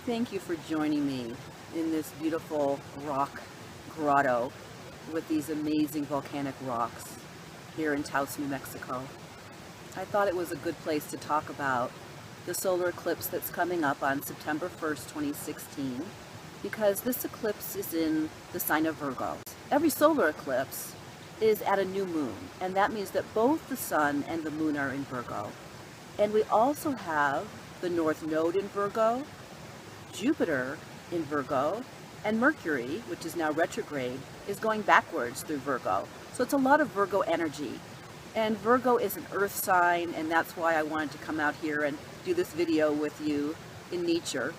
Thank you for joining me in this beautiful rock grotto with these amazing volcanic rocks here in Taos, New Mexico. I thought it was a good place to talk about the solar eclipse that's coming up on September 1st, 2016, because this eclipse is in the sign of Virgo. Every solar eclipse is at a new moon, and that means that both the sun and the moon are in Virgo. And we also have the North Node in Virgo, Jupiter in Virgo, and Mercury, which is now retrograde, is going backwards through Virgo. So it's a lot of Virgo energy. And Virgo is an earth sign, and that's why I wanted to come out here and do this video with you in nature.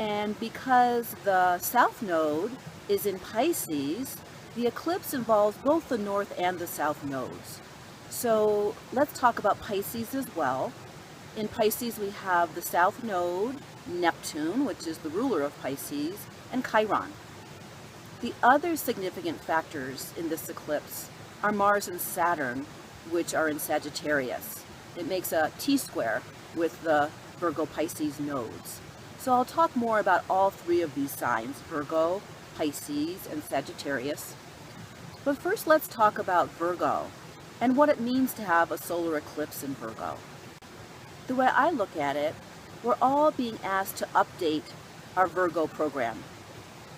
And because the South Node is in Pisces, the eclipse involves both the North and the South nodes. So let's talk about Pisces as well. In Pisces we have the South Node, Neptune, which is the ruler of Pisces, and Chiron. The other significant factors in this eclipse are Mars and Saturn, which are in Sagittarius. It makes a T-square with the Virgo-Pisces nodes. So I'll talk more about all three of these signs, Virgo, Pisces, and Sagittarius. But first let's talk about Virgo and what it means to have a solar eclipse in Virgo. The way I look at it, we're all being asked to update our Virgo program.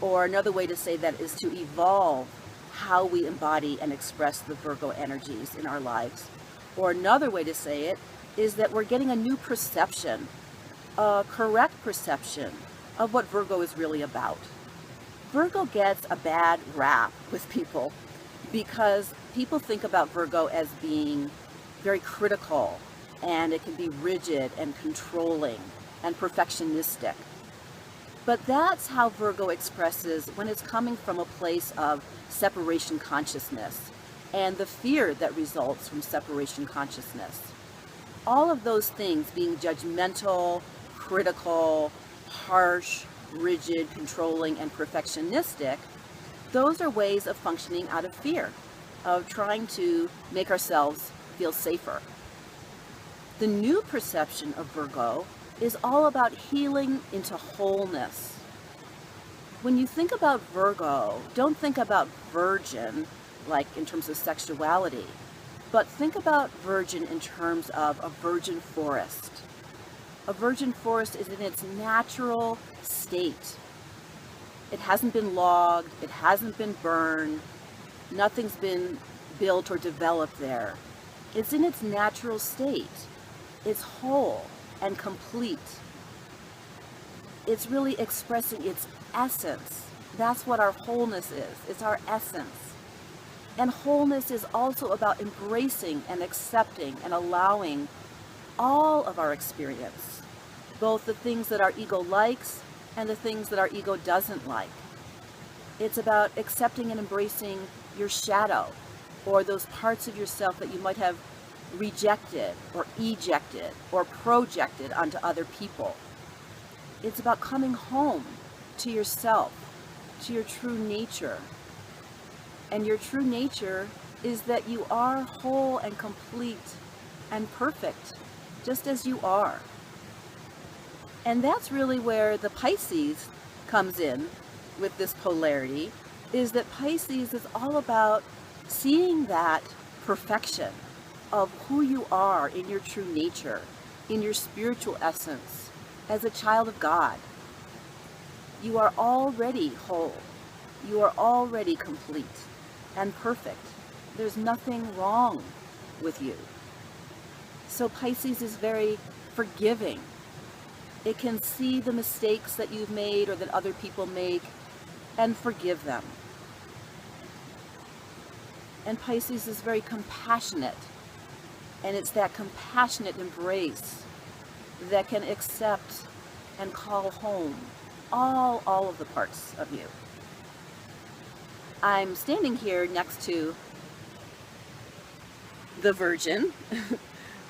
Or another way to say that is to evolve how we embody and express the Virgo energies in our lives. Or another way to say it is that we're getting a new perception, a correct perception of what Virgo is really about. Virgo gets a bad rap with people because people think about Virgo as being very critical, and it can be rigid and controlling and perfectionistic. But that's how Virgo expresses when it's coming from a place of separation consciousness and the fear that results from separation consciousness. All of those things, being judgmental, critical, harsh, rigid, controlling, and perfectionistic, those are ways of functioning out of fear, of trying to make ourselves feel safer. The new perception of Virgo is all about healing into wholeness. When you think about Virgo, don't think about virgin, like in terms of sexuality, but think about virgin in terms of a virgin forest. A virgin forest is in its natural state. It hasn't been logged, it hasn't been burned, nothing's been built or developed there. It's in its natural state. It's whole and complete. It's really expressing its essence. That's what our wholeness is. It's our essence. And wholeness is also about embracing and accepting and allowing all of our experience, both the things that our ego likes and the things that our ego doesn't like. It's about accepting and embracing your shadow, or those parts of yourself that you might have rejected or ejected or projected onto other people. It's about coming home to yourself, to your true nature. And your true nature is that you are whole and complete and perfect, just as you are. And that's really where the Pisces comes in with this polarity, is that Pisces is all about seeing that perfection of who you are in your true nature, in your spiritual essence, as a child of God. You are already whole. You are already complete and perfect. There's nothing wrong with you. So Pisces is very forgiving. It can see the mistakes that you've made or that other people make and forgive them. And Pisces is very compassionate. And it's that compassionate embrace that can accept and call home all of the parts of you. I'm standing here next to the Virgin,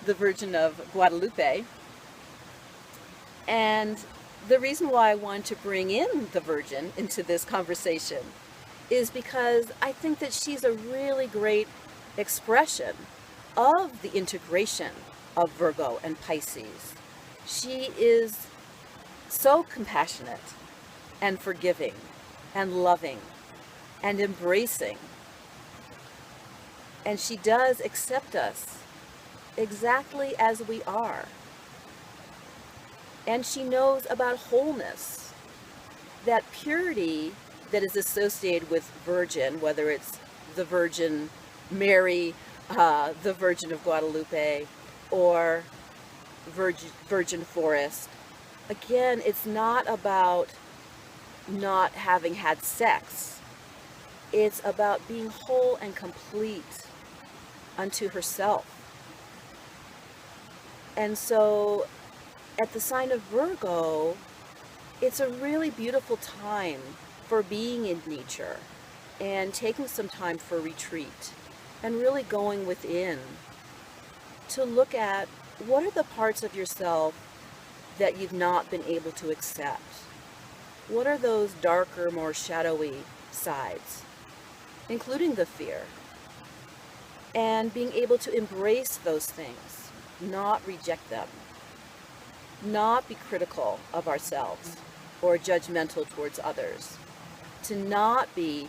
the Virgin of Guadalupe. And the reason why I want to bring in the Virgin into this conversation is because I think that she's a really great expression of the integration of Virgo and Pisces. She is so compassionate and forgiving and loving and embracing. And she does accept us exactly as we are. And she knows about wholeness, that purity that is associated with virgin, whether it's the Virgin Mary, the Virgin of Guadalupe, or virgin forest. Again, it's not about not having had sex. It's about being whole and complete unto herself. And so at the sign of Virgo, it's a really beautiful time for being in nature and taking some time for retreat and really going within to look at what are the parts of yourself that you've not been able to accept. What are those darker, more shadowy sides, including the fear? And being able to embrace those things, not reject them, not be critical of ourselves or judgmental towards others, to not be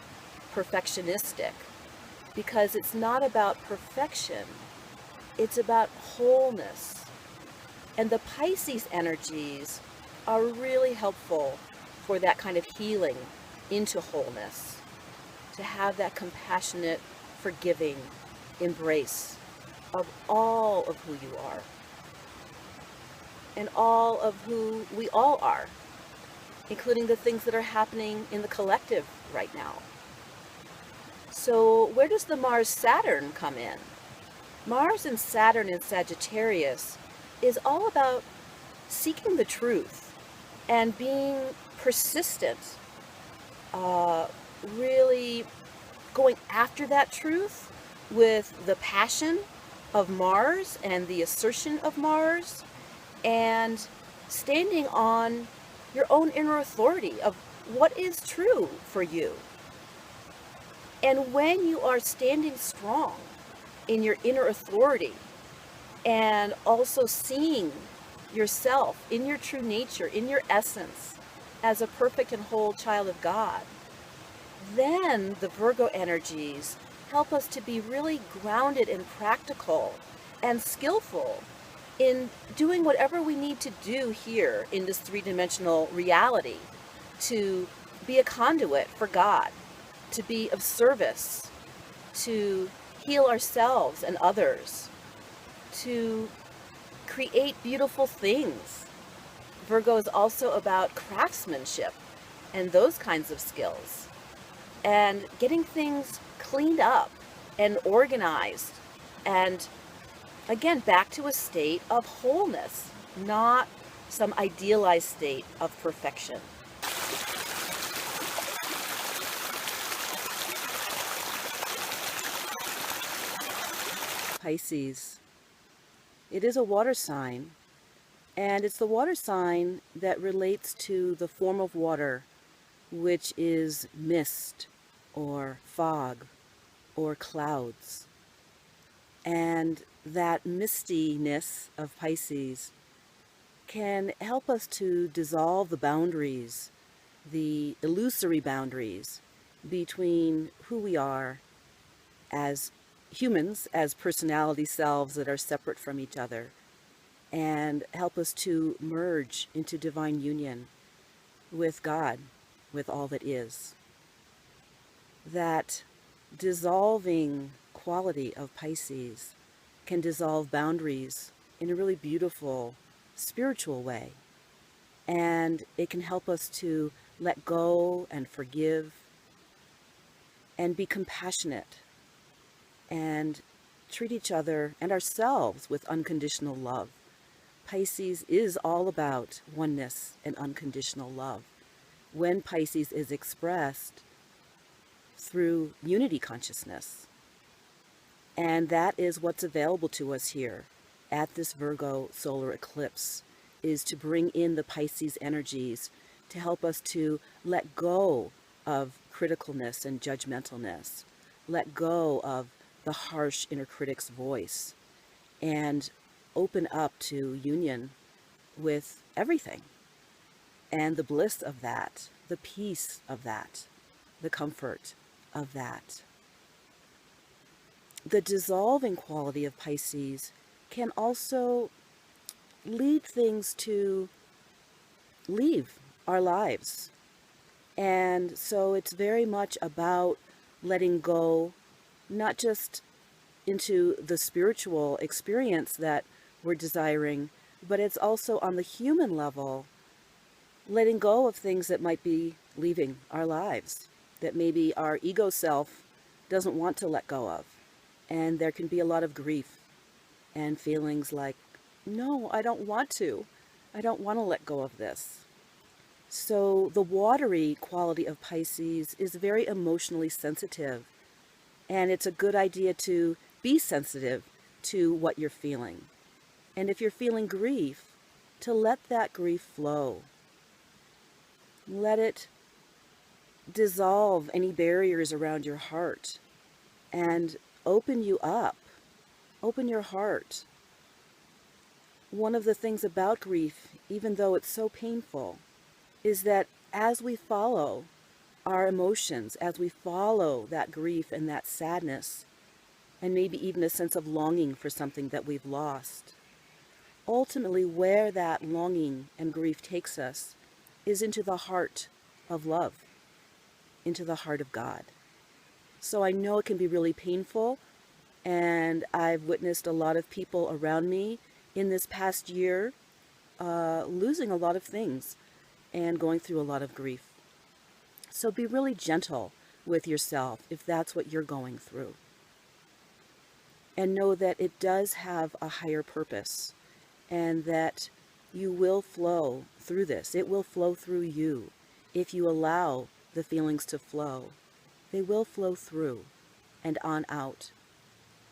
perfectionistic, because it's not about perfection, it's about wholeness. And the Pisces energies are really helpful for that kind of healing into wholeness, to have that compassionate, forgiving embrace of all of who you are and all of who we all are, including the things that are happening in the collective right now. So where does the Mars-Saturn come in? Mars and Saturn in Sagittarius is all about seeking the truth and being persistent, really going after that truth with the passion of Mars and the assertion of Mars, and standing on your own inner authority of what is true for you. And when you are standing strong in your inner authority and also seeing yourself in your true nature, in your essence, as a perfect and whole child of God, then the Virgo energies help us to be really grounded and practical and skillful in doing whatever we need to do here in this three-dimensional reality to be a conduit for God, to be of service, to heal ourselves and others, to create beautiful things. Virgo is also about craftsmanship and those kinds of skills, and getting things cleaned up and organized, and again, back to a state of wholeness, not some idealized state of perfection. Pisces. It is a water sign, and it's the water sign that relates to the form of water, which is mist or fog or clouds. And that mistiness of Pisces can help us to dissolve the boundaries, the illusory boundaries between who we are as humans, as personality selves that are separate from each other, and help us to merge into divine union with God, with all that is. That dissolving quality of Pisces can dissolve boundaries in a really beautiful, spiritual way. And it can help us to let go and forgive and be compassionate and treat each other and ourselves with unconditional love. Pisces is all about oneness and unconditional love. When Pisces is expressed through unity consciousness. And that is what's available to us here at this Virgo solar eclipse, is to bring in the Pisces energies to help us to let go of criticalness and judgmentalness, let go of the harsh inner critic's voice, and open up to union with everything. and the bliss of that, the peace of that, the comfort of that. The dissolving quality of Pisces can also lead things to leave our lives. And so it's very much about letting go, not just into the spiritual experience that we're desiring, but it's also on the human level, letting go of things that might be leaving our lives, that maybe our ego self doesn't want to let go of. And there can be a lot of grief and feelings like, no, I don't want to. I don't want to let go of this. So the watery quality of Pisces is very emotionally sensitive. And it's a good idea to be sensitive to what you're feeling. And if you're feeling grief, to let that grief flow. Let it dissolve any barriers around your heart and open you up. Open your heart. One of the things about grief, even though it's so painful, is that as we follow our emotions, as we follow that grief and that sadness, and maybe even a sense of longing for something that we've lost, ultimately where that longing and grief takes us is into the heart of love, into the heart of God. So I know it can be really painful, and I've witnessed a lot of people around me in this past year losing a lot of things and going through a lot of grief. So be really gentle with yourself if that's what you're going through. And know that it does have a higher purpose, and that you will flow through this. It will flow through you if you allow the feelings to flow. They will flow through and on out,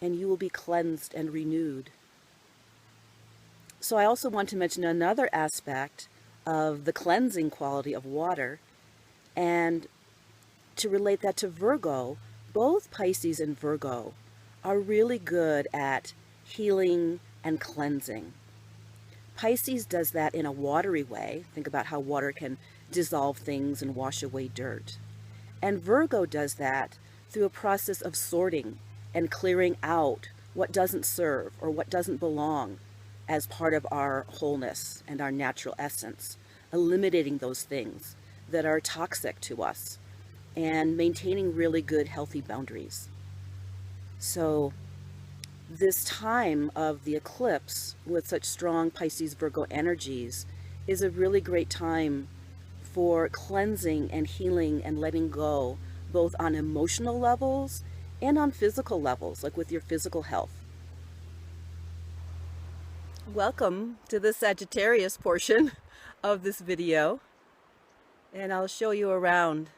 and you will be cleansed and renewed. So I also want to mention another aspect of the cleansing quality of water, and to relate that to Virgo. Both Pisces and Virgo are really good at healing and cleansing. Pisces does that in a watery way. Think about how water can dissolve things and wash away dirt. And Virgo does that through a process of sorting and clearing out what doesn't serve or what doesn't belong as part of our wholeness and our natural essence, eliminating those things that are toxic to us and maintaining really good, healthy boundaries. So this time of the eclipse with such strong Pisces Virgo energies is a really great time for cleansing and healing and letting go, both on emotional levels and on physical levels, like with your physical health. Welcome to the Sagittarius portion of this video, and I'll show you around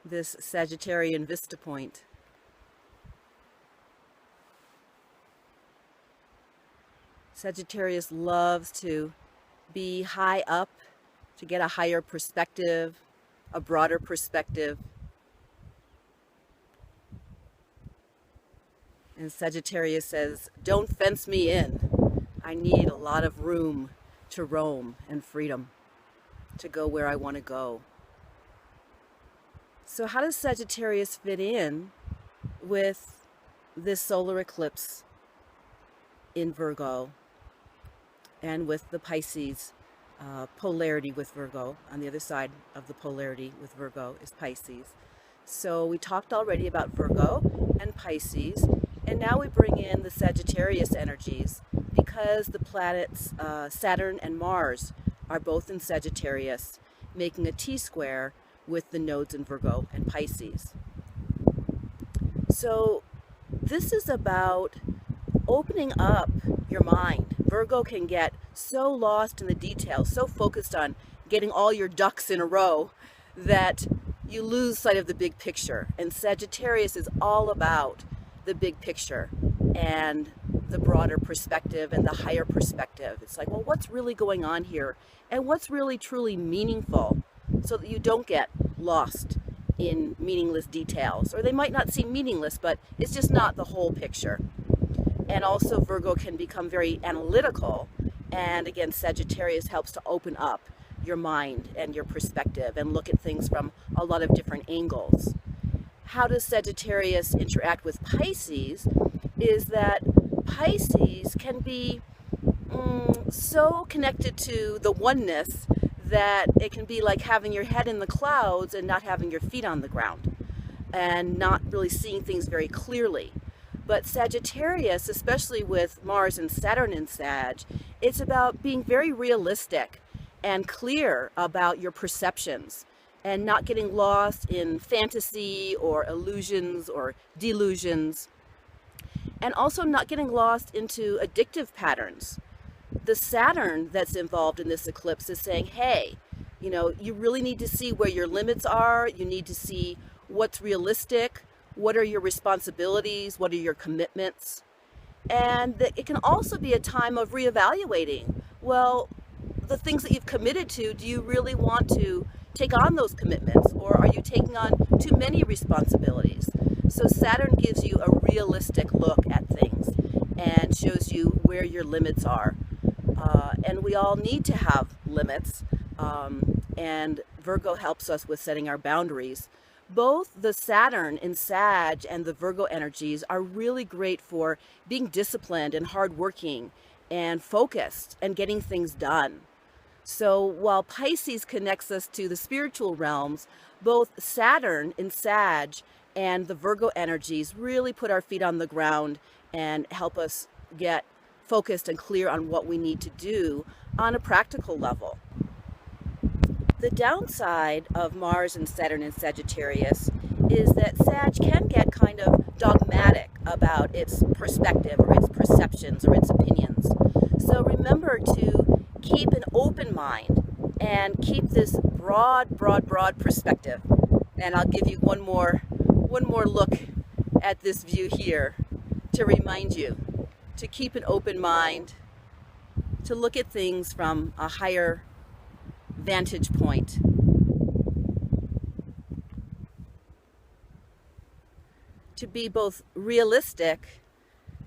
this Sagittarian vista point. Sagittarius loves to be high up, to get a higher perspective, a broader perspective. And Sagittarius says, don't fence me in. I need a lot of room to roam and freedom to go where I want to go. So how does Sagittarius fit in with this solar eclipse in Virgo and with the Pisces polarity with Virgo? On the other side of the polarity with Virgo is Pisces. So we talked already about Virgo and Pisces, and now we bring in the Sagittarius energies because the planets Saturn and Mars are both in Sagittarius, making a T-square with the nodes in Virgo and Pisces. So this is about opening up your mind. Virgo can get so lost in the details, so focused on getting all your ducks in a row that you lose sight of the big picture. And Sagittarius is all about the big picture and the broader perspective and the higher perspective. It's like, well, what's really going on here? And what's really truly meaningful, so that you don't get lost in meaningless details. Or they might not seem meaningless, but it's just not the whole picture. And also Virgo can become very analytical. And again, Sagittarius helps to open up your mind and your perspective and look at things from a lot of different angles. How does Sagittarius interact with Pisces is that Pisces can be so connected to the oneness that it can be like having your head in the clouds and not having your feet on the ground and not really seeing things very clearly. But Sagittarius, especially with Mars and Saturn in Sag, it's about being very realistic and clear about your perceptions and not getting lost in fantasy or illusions or delusions, and also not getting lost into addictive patterns. The Saturn that's involved in this eclipse is saying, hey, you really need to see where your limits are. You need to see what's realistic. What are your responsibilities? What are your commitments? And it can also be a time of reevaluating. Well, the things that you've committed to, do you really want to take on those commitments? Or are you taking on too many responsibilities? So Saturn gives you a realistic look at things and shows you where your limits are. And we all need to have limits. And Virgo helps us with setting our boundaries. Both the Saturn in Sag and the Virgo energies are really great for being disciplined and hardworking and focused and getting things done. So while Pisces connects us to the spiritual realms, both Saturn in Sag and the Virgo energies really put our feet on the ground and help us get focused and clear on what we need to do on a practical level. The downside of Mars and Saturn in Sagittarius is that Sag can get kind of dogmatic about its perspective or its perceptions or its opinions. So remember to keep an open mind and keep this broad perspective. And I'll give you one more look at this view here to remind you to keep an open mind, to look at things from a higher vantage point. To be both realistic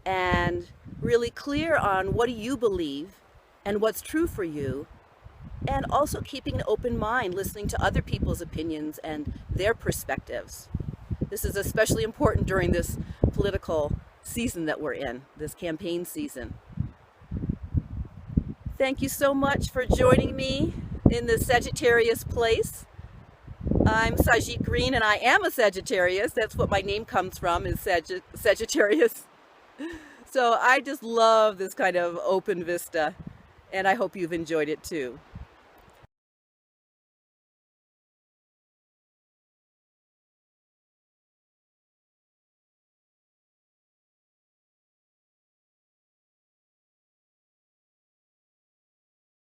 and really clear on what do you believe and what's true for you, and also keeping an open mind, listening to other people's opinions and their perspectives. This is especially important during this political season that we're in, this campaign season. Thank you so much for joining me in the Sagittarius place. I'm Sajit Green and I am a Sagittarius. That's what my name comes from, is Sagittarius. So I just love this kind of open vista, and I hope you've enjoyed it too.